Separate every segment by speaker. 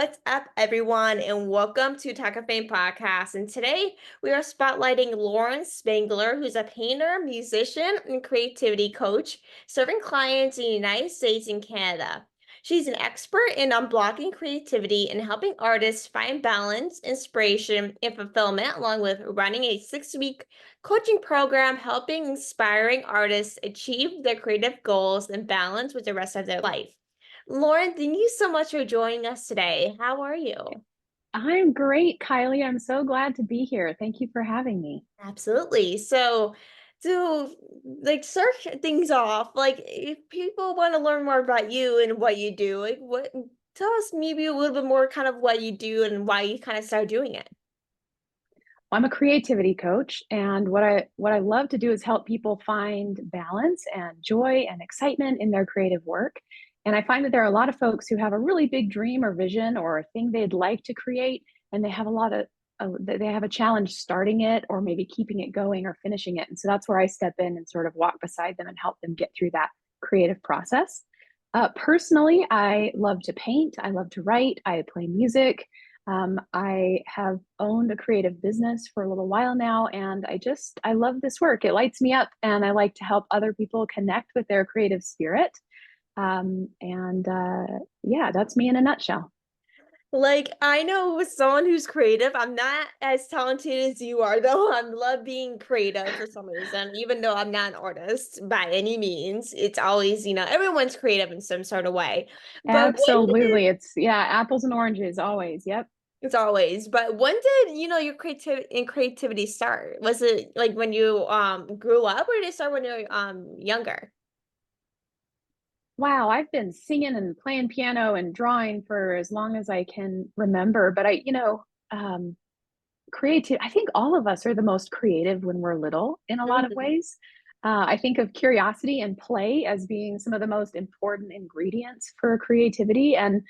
Speaker 1: What's up, everyone, and welcome to Talkoffame podcast. And today we are spotlighting Lauren Spangler, who's a painter, musician, and creativity coach, serving clients in the United States and Canada. She's an expert in unblocking creativity and helping artists find balance, inspiration, and fulfillment, along with running a 6-week coaching program helping inspiring artists achieve their creative goals and balance with the rest of their life. Lauren, thank you so much for joining us today. How are you?
Speaker 2: I'm great, Kylie. I'm so glad to be here. Thank you for having me.
Speaker 1: Absolutely. So, to start things off, if people want to learn more about you and what you do, tell us maybe a little bit more kind of what you do and why you kind of started doing it.
Speaker 2: I'm a creativity coach, and what I love to do is help people find balance and joy and excitement in their creative work. And I find that there are a lot of folks who have a really big dream or vision or a thing they'd like to create, and they have they have a challenge starting it or maybe keeping it going or finishing it. And so that's where I step in and sort of walk beside them and help them get through that creative process. Personally, I love to paint. I love to write. I play music. I have owned a creative business for a little while now, and I love this work. It lights me up, and I like to help other people connect with their creative spirit. Yeah, that's me in a nutshell.
Speaker 1: I know with someone who's creative, I'm not as talented as you are, though. I love being creative for some reason, even though I'm not an artist by any means. It's always, everyone's creative in some sort of way. But when did
Speaker 2: Absolutely. Yeah, apples and oranges always. Yep.
Speaker 1: it's always, but when did, your creativity start? Was it like when you grew up, or did it start when you were younger?
Speaker 2: Wow, I've been singing and playing piano and drawing for as long as I can remember, but um, creative, I think all of us are the most creative when we're little in a lot of
Speaker 1: Mhm.
Speaker 2: ways. I think of curiosity and play as being some of the most important ingredients for creativity. And,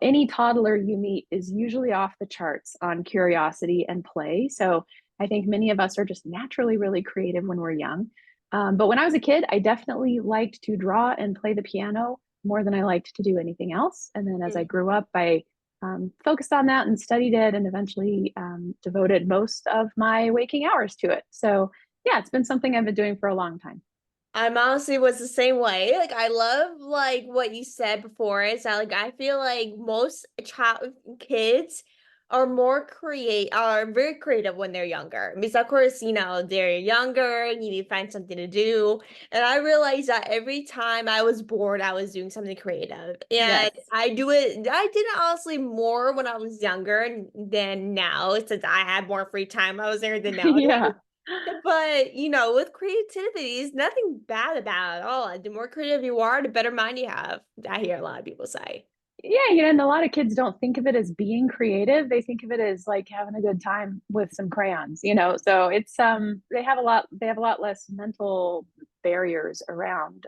Speaker 2: any toddler you meet is usually off the charts on curiosity and play. So I think many of us are just naturally really creative when we're young. But when I was a kid, I definitely liked to draw and play the piano more than I liked to do anything else. And then as I grew up, I focused on that and studied it and eventually devoted most of my waking hours to it. So, yeah, it's been something I've been doing for a long time.
Speaker 1: I'm honestly was the same way. I love what you said before is that I feel like most child kids are very creative when they're younger. Because of course, they're younger, you need to find something to do. And I realized that every time I was bored, I was doing something creative. And
Speaker 2: Yes.
Speaker 1: I did it honestly more when I was younger than now, since I had more free time. I was younger than nowadays.
Speaker 2: Yeah.
Speaker 1: But with creativity, there's nothing bad about it at all. The more creative you are, the better mind you have. I hear a lot of people say.
Speaker 2: Yeah, and a lot of kids don't think of it as being creative. They think of it as like having a good time with some crayons. So it's they have a lot less mental barriers around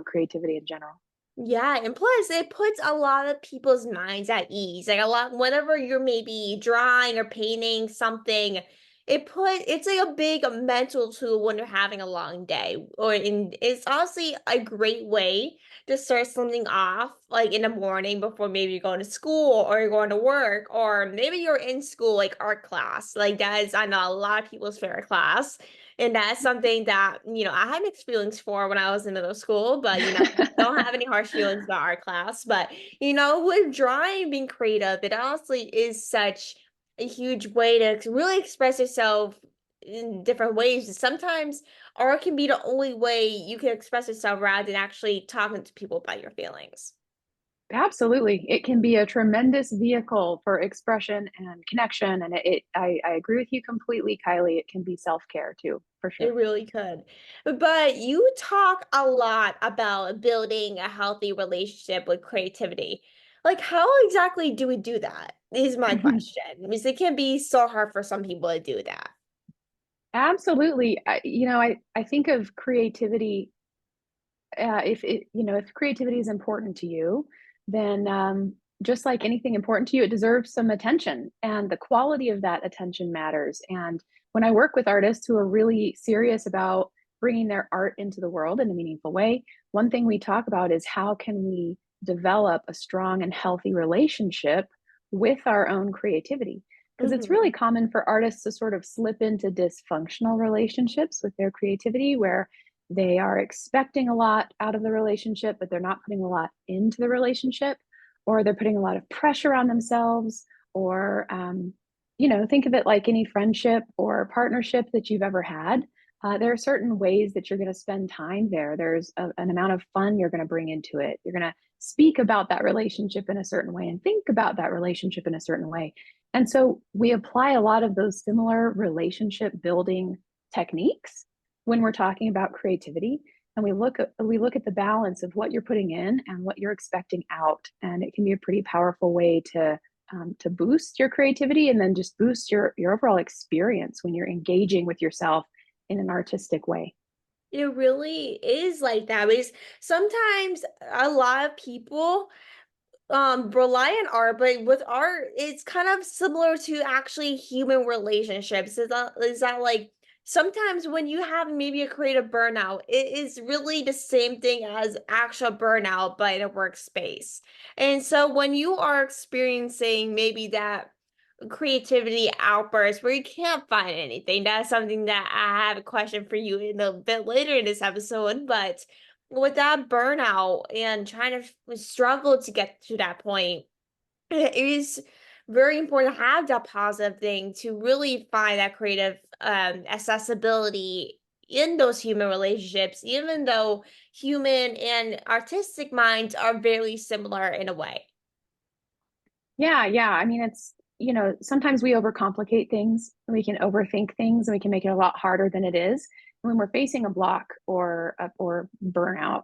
Speaker 2: creativity in general.
Speaker 1: Yeah, and plus it puts a lot of people's minds at ease. Like a lot, whenever you're maybe drawing or painting something, it's like a big mental tool when you're having a long day. It's honestly a great way to start something off, like in the morning before maybe you're going to school or you're going to work, or maybe you're in school, like art class. Like that is, I know, a lot of people's favorite class. And that's something that, I had mixed feelings for when I was in middle school, but don't have any harsh feelings about our class, but with drawing being creative, it honestly is such a huge way to really express yourself in different ways. Sometimes art can be the only way you can express yourself rather than actually talking to people about your feelings.
Speaker 2: Absolutely. It can be a tremendous vehicle for expression and connection. And I agree with you completely, Kylie. It can be self-care too, for sure.
Speaker 1: It really could. But you talk a lot about building a healthy relationship with creativity. How exactly do we do that? Is my question. Because it can be so hard for some people to do that.
Speaker 2: Absolutely. I think of creativity. If creativity is important to you, then just like anything important to you, it deserves some attention, and the quality of that attention matters. And when I work with artists who are really serious about bringing their art into the world in a meaningful way, one thing we talk about is how can we develop a strong and healthy relationship with our own creativity. Because it's really
Speaker 1: Mhm.
Speaker 2: common for artists to sort of slip into dysfunctional relationships with their creativity where they are expecting a lot out of the relationship, but they're not putting a lot into the relationship, or they're putting a lot of pressure on themselves, or, think of it like any friendship or partnership that you've ever had. There are certain ways that you're going to spend time there. There's an amount of fun you're going to bring into it. You're going to speak about that relationship in a certain way and think about that relationship in a certain way. And so we apply a lot of those similar relationship building techniques when we're talking about creativity. And we look at the balance of what you're putting in and what you're expecting out. And it can be a pretty powerful way to boost your creativity and then just boost your overall experience when you're engaging with yourself in an artistic way.
Speaker 1: It really is like that because sometimes a lot of people rely on art, but with art, it's kind of similar to actually human relationships. Is that like sometimes when you have maybe a creative burnout, it is really the same thing as actual burnout, but in a workspace. And so when you are experiencing maybe that creativity outburst where you can't find anything, that's something that I have a question for you in a bit later in this episode. But with that burnout and trying to struggle to get to that point, it is very important to have that positive thing to really find that creative accessibility in those human relationships, even though human and artistic minds are very similar in a way.
Speaker 2: Yeah, yeah. I mean, sometimes we overcomplicate things, we can overthink things, and we can make it a lot harder than it is. When we're facing a block or burnout,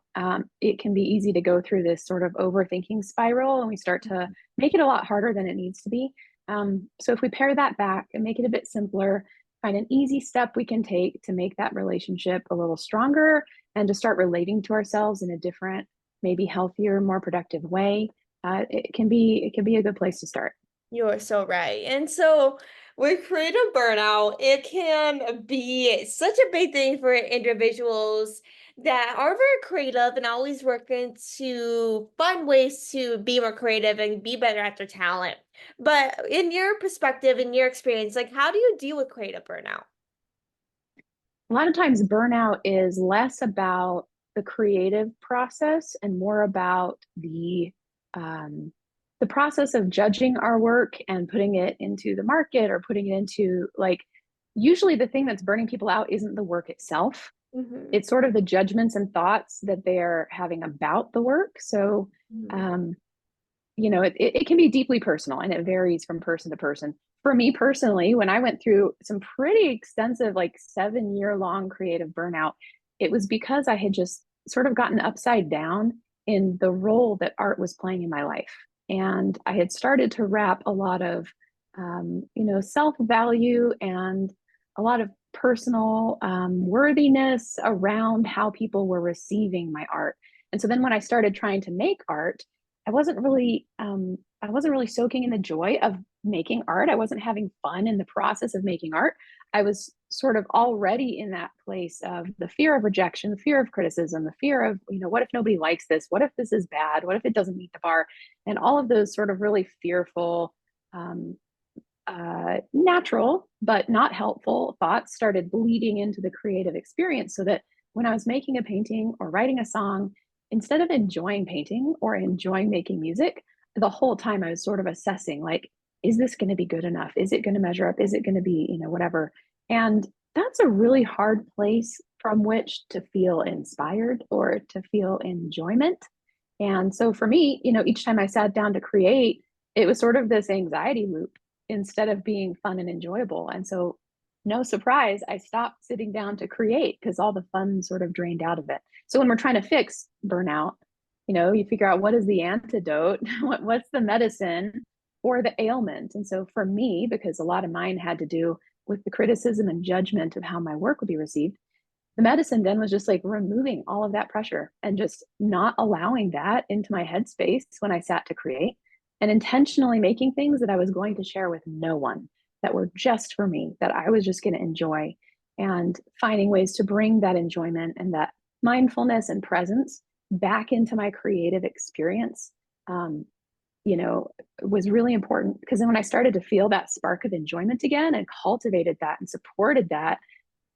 Speaker 2: it can be easy to go through this sort of overthinking spiral, and we start to make it a lot harder than it needs to be. So if we pare that back and make it a bit simpler, find an easy step we can take to make that relationship a little stronger and to start relating to ourselves in a different, maybe healthier, more productive way, it can be a good place to start.
Speaker 1: You're so right. And so with creative burnout, it can be such a big thing for individuals that are very creative and always working to find ways to be more creative and be better at their talent. But in your perspective, in your experience, like how do you deal with creative burnout?
Speaker 2: A lot of times burnout is less about the creative process and more about the process of judging our work and putting it into the market or putting it into, like, usually the thing that's burning people out isn't the work itself.
Speaker 1: Hmm.
Speaker 2: It's sort of the judgments and thoughts that they're having about the work. So
Speaker 1: Hmm.
Speaker 2: um, it can be deeply personal and it varies from person to person. For me personally, when I went through some pretty extensive, like 7 year long creative burnout, it was because I had just sort of gotten upside down in the role that art was playing in my life. And I had started to wrap a lot of, self value and a lot of personal worthiness around how people were receiving my art. And so then when I started trying to make art, I wasn't really soaking in the joy of making art. I wasn't having fun in the process of making art. I was sort of already in that place of the fear of rejection, the fear of criticism, the fear of, what if nobody likes this? What if this is bad? What if it doesn't meet the bar? And all of those sort of really fearful, um, natural but not helpful thoughts started bleeding into the creative experience, so that when I was making a painting or writing a song, instead of enjoying painting or enjoying making music, the whole time I was sort of assessing, like, is this going to be good enough? Is it going to measure up? Is it going to be, whatever? And that's a really hard place from which to feel inspired or to feel enjoyment. And so for me, each time I sat down to create, it was sort of this anxiety loop instead of being fun and enjoyable. And so, no surprise, I stopped sitting down to create because all the fun sort of drained out of it. So when we're trying to fix burnout, you figure out what is the antidote, what's the medicine for the ailment. And so for me, because a lot of mine had to do with the criticism and judgment of how my work would be received, the medicine then was just like removing all of that pressure and just not allowing that into my headspace when I sat to create, and intentionally making things that I was going to share with no one, that were just for me, that I was just going to enjoy, and finding ways to bring that enjoyment and that mindfulness and presence back into my creative experience, um, you know, was really important, because then when I started to feel that spark of enjoyment again and cultivated that and supported that,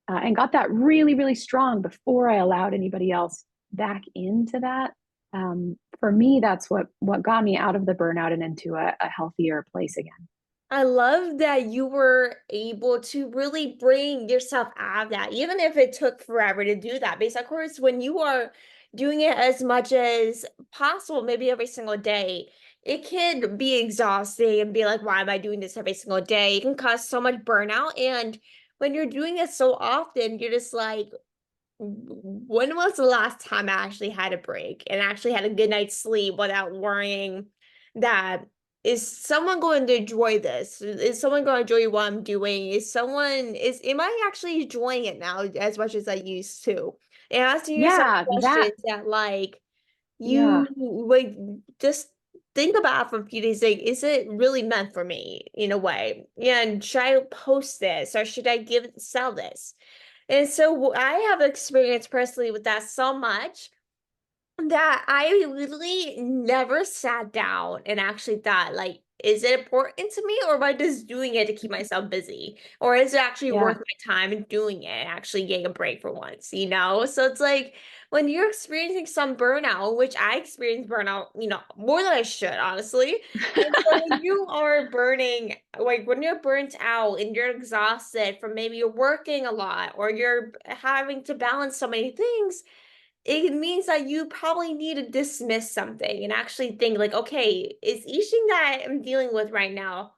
Speaker 2: and got that really, really strong before I allowed anybody else back into that. For me, that's what got me out of the burnout and into a healthier place again.
Speaker 1: I love that you were able to really bring yourself out of that, even if it took forever to do that. Because of course, when you are doing it as much as possible, maybe every single day, it can be exhausting and be like, why am I doing this every single day? It can cause so much burnout. And when you're doing it so often, you're just like, when was the last time I actually had a break and actually had a good night's sleep without worrying that is someone going to enjoy this? Is someone going to enjoy what I'm doing? Am I actually enjoying it now as much as I used to? And asking yourself
Speaker 2: Yeah, that,
Speaker 1: questions that like
Speaker 2: yeah,
Speaker 1: you like just think about for a few days, like, is it really meant for me in a way? And should I post this or should I sell this? And so I have experience personally with that so much that I literally never sat down and actually thought, like, is it important to me or am I just doing it to keep myself busy? Or is it actually
Speaker 2: yeah,
Speaker 1: worth my time in doing it and actually getting a break for once, you know? So it's like when you're experiencing some burnout, which I experience burnout, more than I should, honestly. And so when you are burning, like when you're burnt out and you're exhausted from maybe you're working a lot or you're having to balance so many things, it means that you probably need to dismiss something and actually think like, okay, is each thing that I'm dealing with right now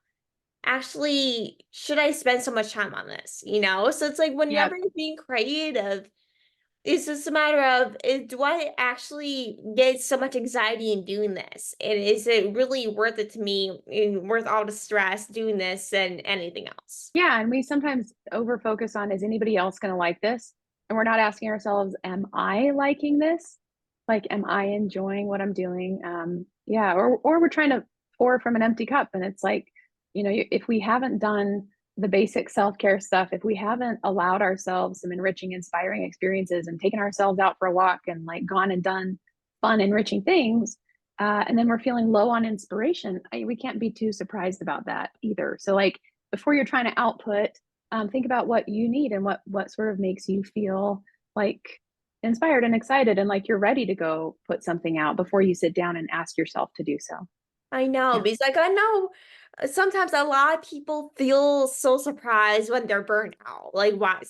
Speaker 1: actually should I spend so much time on this? So it's like
Speaker 2: yeah,
Speaker 1: whenever you're being creative, it's just a matter of do I actually get so much anxiety in doing this? And is it really worth it to me and worth all the stress doing this and anything else?
Speaker 2: yeah. And we sometimes over focus on, is anybody else going to like this? And we're not asking ourselves, am I liking this? Like, am I enjoying what I'm doing? Yeah. Or we're trying to pour from an empty cup. And it's like, if we haven't done the basic self-care stuff, if we haven't allowed ourselves some enriching, inspiring experiences and taken ourselves out for a walk and like gone and done fun, enriching things, and then we're feeling low on inspiration, we can't be too surprised about that either. So like, before you're trying to output, think about what you need and what sort of makes you feel like inspired and excited and like you're ready to go put something out before you sit down and ask yourself to do so.
Speaker 1: I know,
Speaker 2: Yeah.
Speaker 1: because like I know sometimes a lot of people feel so surprised when they're burnt out. Like why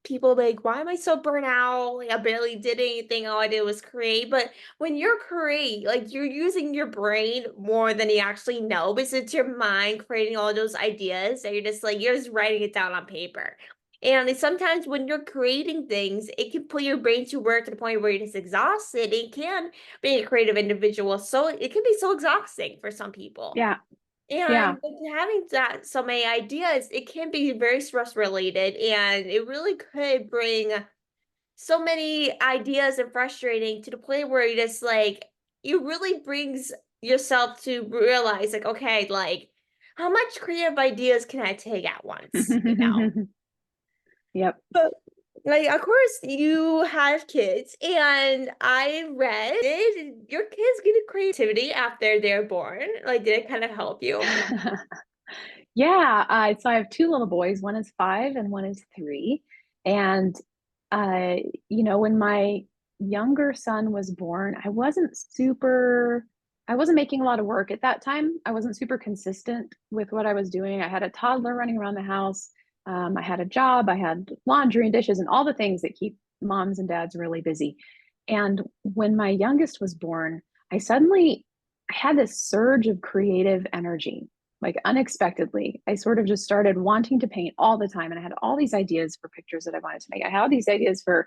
Speaker 1: people like, why am I so burnt out? Like I barely did anything. All I did was create. But when you're create, like you're using your brain more than you actually know because it's your mind creating all those ideas that you're just writing it down on paper. And sometimes when you're creating things, it can put your brain to work to the point where you're just exhausted. It can being a creative individual. So it can be so exhausting for some people.
Speaker 2: Yeah. Yeah.
Speaker 1: And with having that so many ideas, it can be very stress related and it really could bring so many ideas and frustrating to the point where you just like it really brings yourself to realize like, okay, like how much creative ideas can I take at once,
Speaker 2: Yep.
Speaker 1: But like, of course, you have kids, and I read, did your kids get a creativity after they're born? Like, did it kind of help you?
Speaker 2: Yeah. So I have two little boys. One is 5 and one is 3. And, uh, when my younger son was born, I wasn't making a lot of work at that time. I wasn't super consistent with what I was doing. I had a toddler running around the house. I had a job. I had laundry and dishes and all the things that keep moms and dads really busy. And when my youngest was born, I had this surge of creative energy, like unexpectedly. I sort of just started wanting to paint all the time. And I had all these ideas for pictures that I wanted to make. I had all these ideas for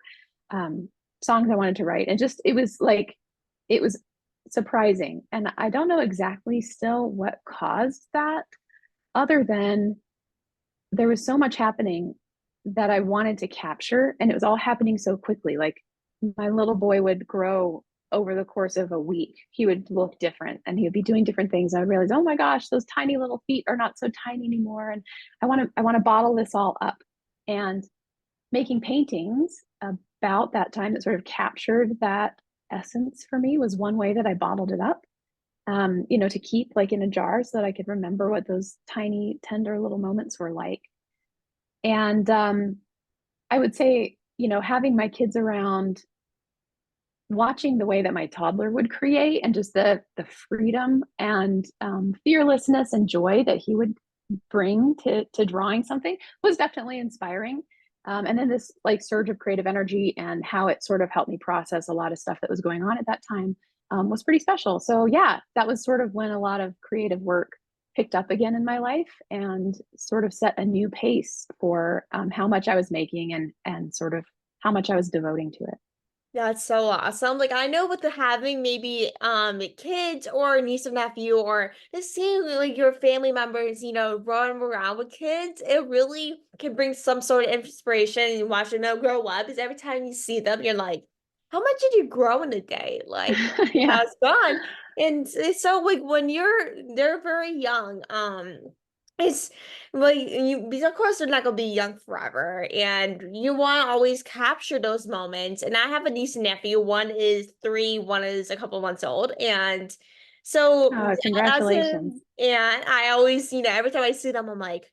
Speaker 2: um, songs I wanted to write. And just, it was surprising. And I don't know exactly still what caused that, other than there was so much happening that I wanted to capture. And it was all happening so quickly. Like my little boy would grow over the course of a week. He would look different and he would be doing different things. I would realize, oh my gosh, those tiny little feet are not so tiny anymore. And I want to bottle this all up. And making paintings about that time that sort of captured that essence for me was one way that I bottled it up, to keep like in a jar so that I could remember what those tiny, tender little moments were like. And I would say, having my kids around, watching the way that my toddler would create and just the freedom and fearlessness and joy that he would bring to drawing something was definitely inspiring. And then this like surge of creative energy and how it sort of helped me process a lot of stuff that was going on at that time was pretty special. So yeah, that was sort of when a lot of creative work picked up again in my life and sort of set a new pace for how much I was making and sort of how much I was devoting to it.
Speaker 1: That's so awesome. Like I know with the having maybe kids or niece or nephew or just seeing like your family members, running around with kids, it really can bring some sort of inspiration and watching them grow up. Because every time you see them, you're like, how much did you grow in a day? Like how
Speaker 2: Yeah.
Speaker 1: it's gone. And so like when they're very young, it's like you because of course they're not gonna be young forever and you wanna always capture those moments. And I have a niece and nephew. One is 3, one is a couple months old. And so as a
Speaker 2: Congratulations.
Speaker 1: and I always, every time I see them, I'm like,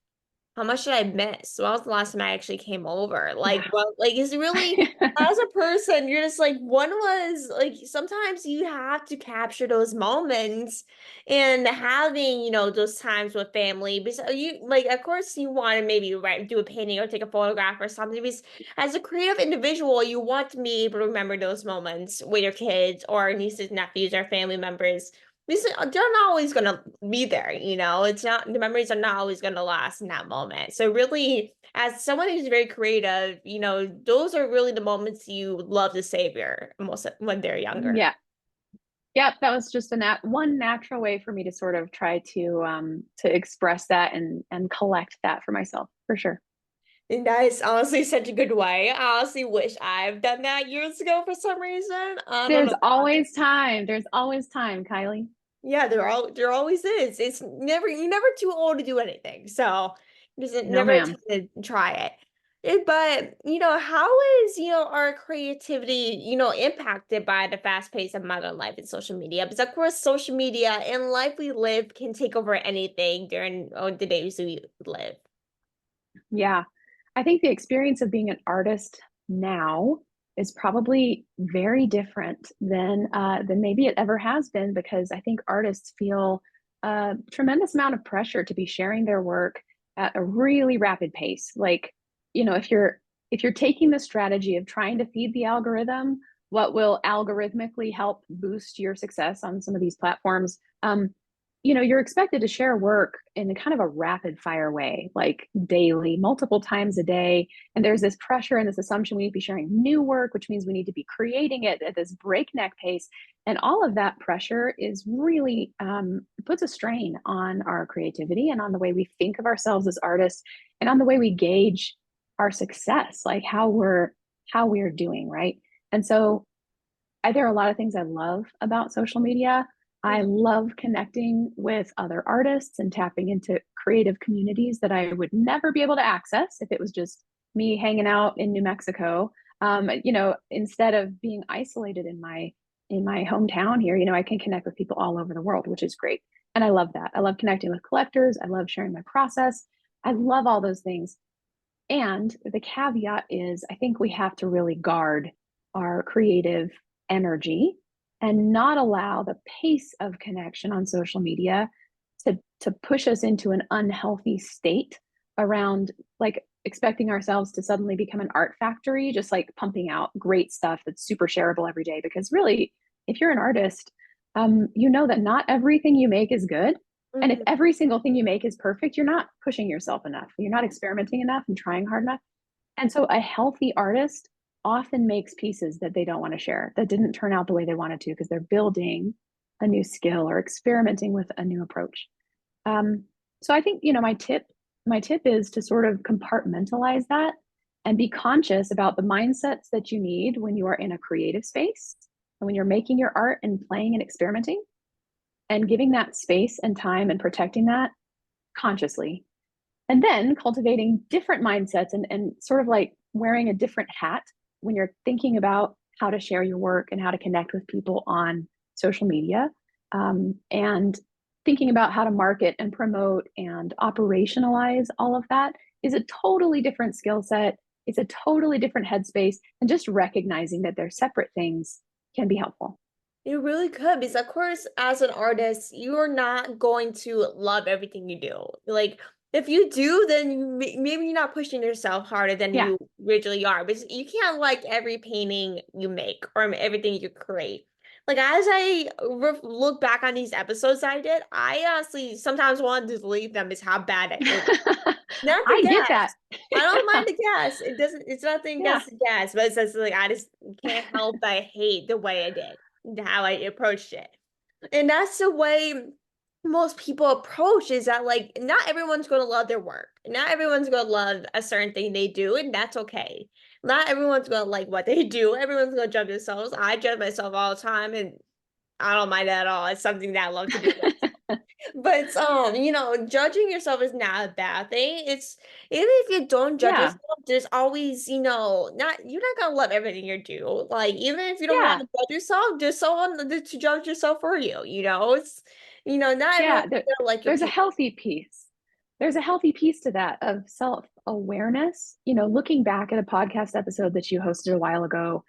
Speaker 1: how much did I miss? When was the last time I actually came over? Like,
Speaker 2: Yeah.
Speaker 1: well, like, it's really, as a person, you're just like, one was like, sometimes you have to capture those moments and having, those times with family. Because you, like, of course, you want to maybe do a painting or take a photograph or something. Because as a creative individual, you want to be able to remember those moments with your kids or nieces, nephews, or family members because they're not always gonna be there, It's not the memories are not always gonna last in that moment. So really, as someone who's very creative, those are really the moments you love to savor most when they're younger.
Speaker 2: Yeah. Yeah, that was just one natural way for me to sort of try to express that and collect that for myself, for sure.
Speaker 1: And that is honestly such a good way. I honestly wish I've done that years ago for some reason. I don't
Speaker 2: There's
Speaker 1: know why.
Speaker 2: always time. There's always time, Kylie.
Speaker 1: Yeah, there always is. It's never you're never too old to do anything. So there's
Speaker 2: No,
Speaker 1: never a
Speaker 2: ma'am.
Speaker 1: time to try it. But how is our creativity impacted by the fast pace of modern life and social media? Because of course, social media and life we live can take over anything during the days we live.
Speaker 2: Yeah. I think the experience of being an artist now is probably very different than maybe it ever has been because I think artists feel a tremendous amount of pressure to be sharing their work at a really rapid pace. Like, if you're taking the strategy of trying to feed the algorithm, what will algorithmically help boost your success on some of these platforms? You're expected to share work in a kind of a rapid fire way, like daily, multiple times a day. And there's this pressure and this assumption we need to be sharing new work, which means we need to be creating it at this breakneck pace. And all of that pressure is really puts a strain on our creativity and on the way we think of ourselves as artists and on the way we gauge our success, like how we're doing, right? And so there are a lot of things I love about social media. I love connecting with other artists and tapping into creative communities that I would never be able to access if it was just me hanging out in New Mexico. Instead of being isolated in my hometown here, I can connect with people all over the world, which is great. And I love that. I love connecting with collectors. I love sharing my process. I love all those things. And the caveat is, I think we have to really guard our creative energy and not allow the pace of connection on social media to push us into an unhealthy state around like expecting ourselves to suddenly become an art factory, just like pumping out great stuff that's super shareable every day. Because really, if you're an artist, you know that not everything you make is good. And if
Speaker 1: Mhm.
Speaker 2: every single thing you make is perfect, you're not pushing yourself enough. You're not experimenting enough and trying hard enough. And so a healthy artist often makes pieces that they don't want to share, that didn't turn out the way they wanted to because they're building a new skill or experimenting with a new approach. Um, so I think, my tip is to sort of compartmentalize that and be conscious about the mindsets that you need when you are in a creative space and when you're making your art and playing and experimenting and giving that space and time and protecting that consciously. And then cultivating different mindsets and sort of like wearing a different hat when you're thinking about how to share your work and how to connect with people on social media. And thinking about how to market and promote and operationalize all of that is a totally different skill set. It's a totally different headspace. And just recognizing that they're separate things can be helpful.
Speaker 1: You really could, because of course, as an artist, you're not going to love everything you do. Like, if you do, then maybe you're not pushing yourself harder than
Speaker 2: Yeah.
Speaker 1: you originally are. But you can't like every painting you make or everything you create. Like, as I look back on these episodes I did, I honestly sometimes wanted to delete them, is how bad it was. Not the
Speaker 2: I get that.
Speaker 1: gas. I don't mind the gas. It doesn't, it's nothing
Speaker 2: Yeah.
Speaker 1: against the gas, but it's just like I just can't help but hate the way I did, how I approached it. And that's the way most people approach, is that like not everyone's going to love their work. Not everyone's going to love a certain thing they do, and that's okay. Not everyone's going to like what they do. Everyone's going to judge themselves. I judge myself all the time, and I don't mind that at all. It's something that I love to do. But judging yourself is not a bad thing. It's even if you don't judge
Speaker 2: Yeah.
Speaker 1: yourself, there's always, not you're not gonna love everything you do. Like even if you don't want
Speaker 2: Yeah.
Speaker 1: to judge yourself, there's someone to judge yourself for you. It's not everyone's
Speaker 2: Yeah.
Speaker 1: gonna like your
Speaker 2: There's a
Speaker 1: paint.
Speaker 2: healthy piece. There's a healthy piece to that of self awareness. Looking back at a podcast episode that you hosted a while ago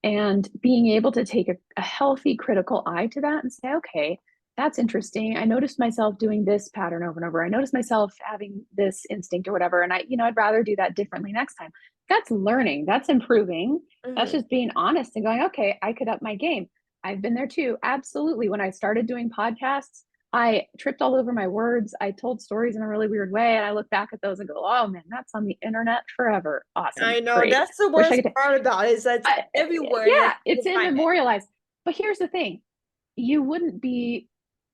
Speaker 2: and being able to take a healthy critical eye to that and say, okay, that's interesting. I noticed myself doing this pattern over and over. I noticed myself having this instinct or whatever. And I'd rather do that differently next time. That's learning. That's improving. That's
Speaker 1: Mhm.
Speaker 2: just being honest and going, okay, I could up my game. I've been there too. Absolutely. When I started doing podcasts, I tripped all over my words. I told stories in a really weird way. And I look back at those and go, oh man, that's on the internet forever. Awesome.
Speaker 1: I know
Speaker 2: Great.
Speaker 1: that's the
Speaker 2: Wish I
Speaker 1: worst
Speaker 2: could.
Speaker 1: part about it, is that
Speaker 2: I,
Speaker 1: everywhere that
Speaker 2: yeah,
Speaker 1: you
Speaker 2: it's
Speaker 1: can find it.
Speaker 2: immemorialized. But here's the thing, you wouldn't be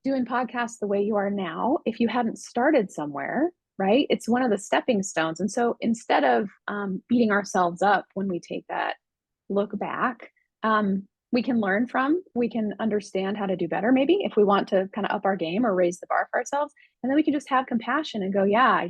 Speaker 2: doing podcasts the way you are now if you hadn't started somewhere, right? It's one of the stepping stones. And so instead of beating ourselves up when we take that look back, we can learn from, we can understand how to do better, maybe if we want to kind of up our game or raise the bar for ourselves. And then we can just have compassion and go, yeah,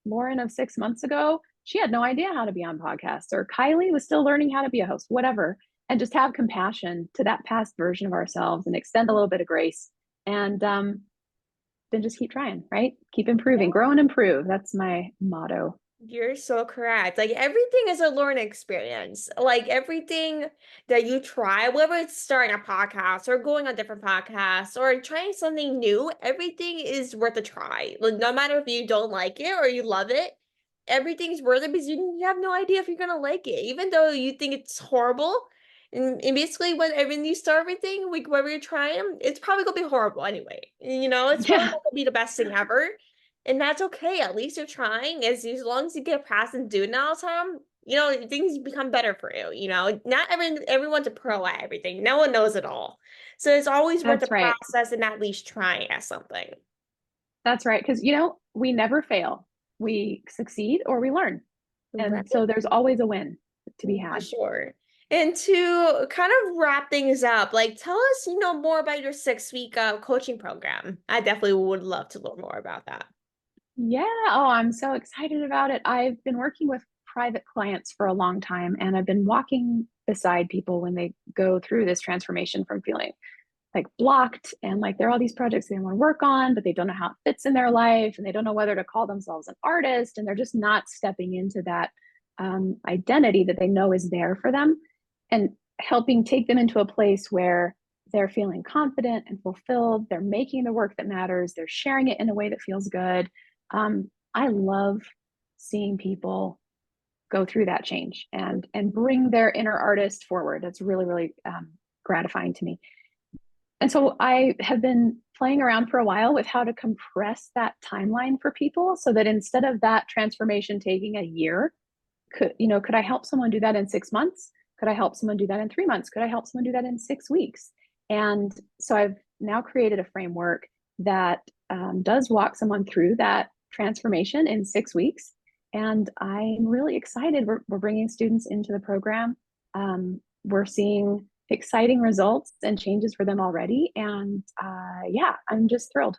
Speaker 2: Lauren of 6 months ago, she had no idea how to be on podcasts, or Kylie was still learning how to be a host, whatever. And just have compassion to that past version of ourselves and extend a little bit of grace. And then just keep trying, right? Keep improving, grow and improve. That's my motto.
Speaker 1: You're so correct. Like everything is a learning experience. Like everything that you try, whether it's starting a podcast or going on different podcasts or trying something new, everything is worth a try. Like no matter if you don't like it or you love it, everything's worth it because you have no idea if you're gonna like it, even though you think it's horrible. And basically, when you start everything, like whether you're trying, it's probably gonna be horrible anyway. It's probably
Speaker 2: Yeah,
Speaker 1: not gonna be the best thing ever. And that's okay. At least you're trying. As long as you get past and doing it all the time, things become better for you. Not everyone's a pro at everything. No one knows it all. So it's always worth the
Speaker 2: that's right.
Speaker 1: process and at least trying at something.
Speaker 2: That's right. Because, we never fail. We succeed or we learn.
Speaker 1: Right.
Speaker 2: And so there's always a win to be
Speaker 1: For
Speaker 2: had.
Speaker 1: sure. And to kind of wrap things up, like tell us, more about your 6 week coaching program. I definitely would love to learn more about that.
Speaker 2: Yeah. Oh, I'm so excited about it. I've been working with private clients for a long time, and I've been walking beside people when they go through this transformation from feeling like blocked and like there are all these projects they want to work on, but they don't know how it fits in their life and they don't know whether to call themselves an artist, and they're just not stepping into that identity that they know is there for them, and helping take them into a place where they're feeling confident and fulfilled. They're making the work that matters. They're sharing it in a way that feels good. I love seeing people go through that change and bring their inner artist forward. That's really, really gratifying to me. And so I have been playing around for a while with how to compress that timeline for people so that instead of that transformation taking a year, could I help someone do that in 6 months? Could I help someone do that in 3 months? Could I help someone do that in 6 weeks? And so I've now created a framework that does walk someone through that transformation in 6 weeks. And I'm really excited. We're bringing students into the program. We're seeing exciting results and changes for them already. And yeah, I'm just thrilled.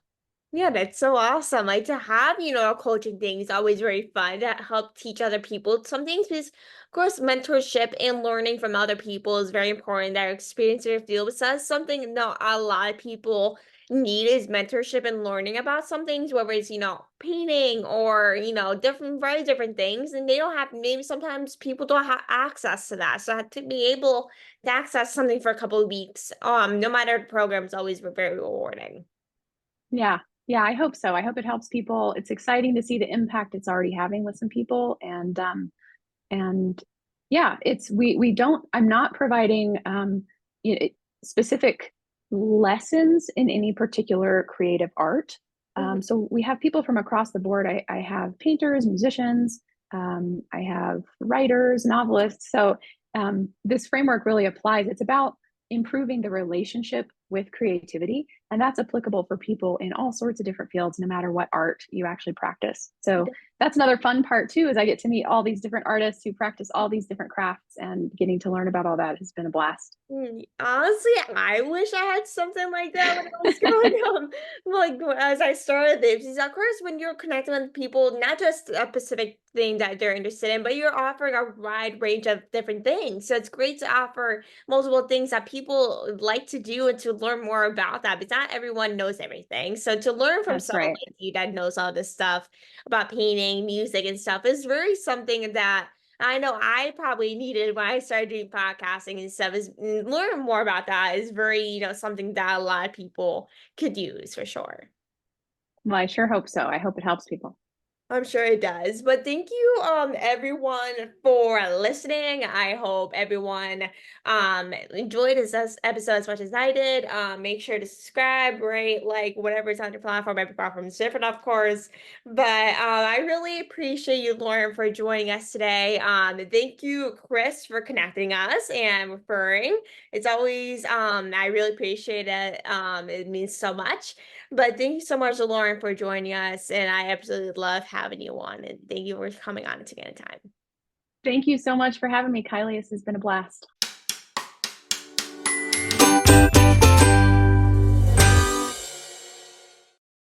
Speaker 1: Yeah, that's so awesome. Like to have, a coaching thing is always very fun to help teach other people some things because, of course, mentorship and learning from other people is very important. That experience in your field, but that's something not a lot of people need is mentorship and learning about some things, whether it's, painting or, different, very different things. And they don't have, maybe sometimes people don't have access to that. So to be able to access something for a couple of weeks, no matter the program, is always very rewarding.
Speaker 2: Yeah. Yeah, I hope so. I hope it helps people. It's exciting to see the impact it's already having with some people. And yeah, we don't, I'm not providing you know, specific lessons in any particular creative art.
Speaker 1: Mhm.
Speaker 2: So we have people from across the board. I have painters, musicians, I have writers, novelists. So this framework really applies. It's about improving the relationship with creativity, and that's applicable for people in all sorts of different fields, no matter what art you actually practice. So that's another fun part too, is I get to meet all these different artists who practice all these different crafts, and getting to learn about all that has been a blast.
Speaker 1: Honestly, I wish I had something like that when I was growing up. Like as I started this, because of course, when you're connecting with people, not just a specific thing that they're interested in, but you're offering a wide range of different things. So it's great to offer multiple things that people like to do and to learn more about that. Because not everyone knows everything. So to learn from
Speaker 2: That's
Speaker 1: someone
Speaker 2: right.
Speaker 1: like you that knows all this stuff about painting, music, and stuff is very something that I know I probably needed when I started doing podcasting and stuff is learn more about that is very, something that a lot of people could use for sure.
Speaker 2: Well, I sure hope so. I hope it helps people.
Speaker 1: I'm sure it does. But thank you everyone for listening. I hope everyone enjoyed this episode as much as I did. Make sure to subscribe, rate, like whatever's on your platform. Every platform is different, of course. But I really appreciate you, Lauren, for joining us today. Thank you, Chris, for connecting us and referring. It's always I really appreciate it. It means so much. But thank you so much, Lauren, for joining us. And I absolutely love having you on. And thank you for coming on again time.
Speaker 2: Thank you so much for having me, Kylie. This has been a blast.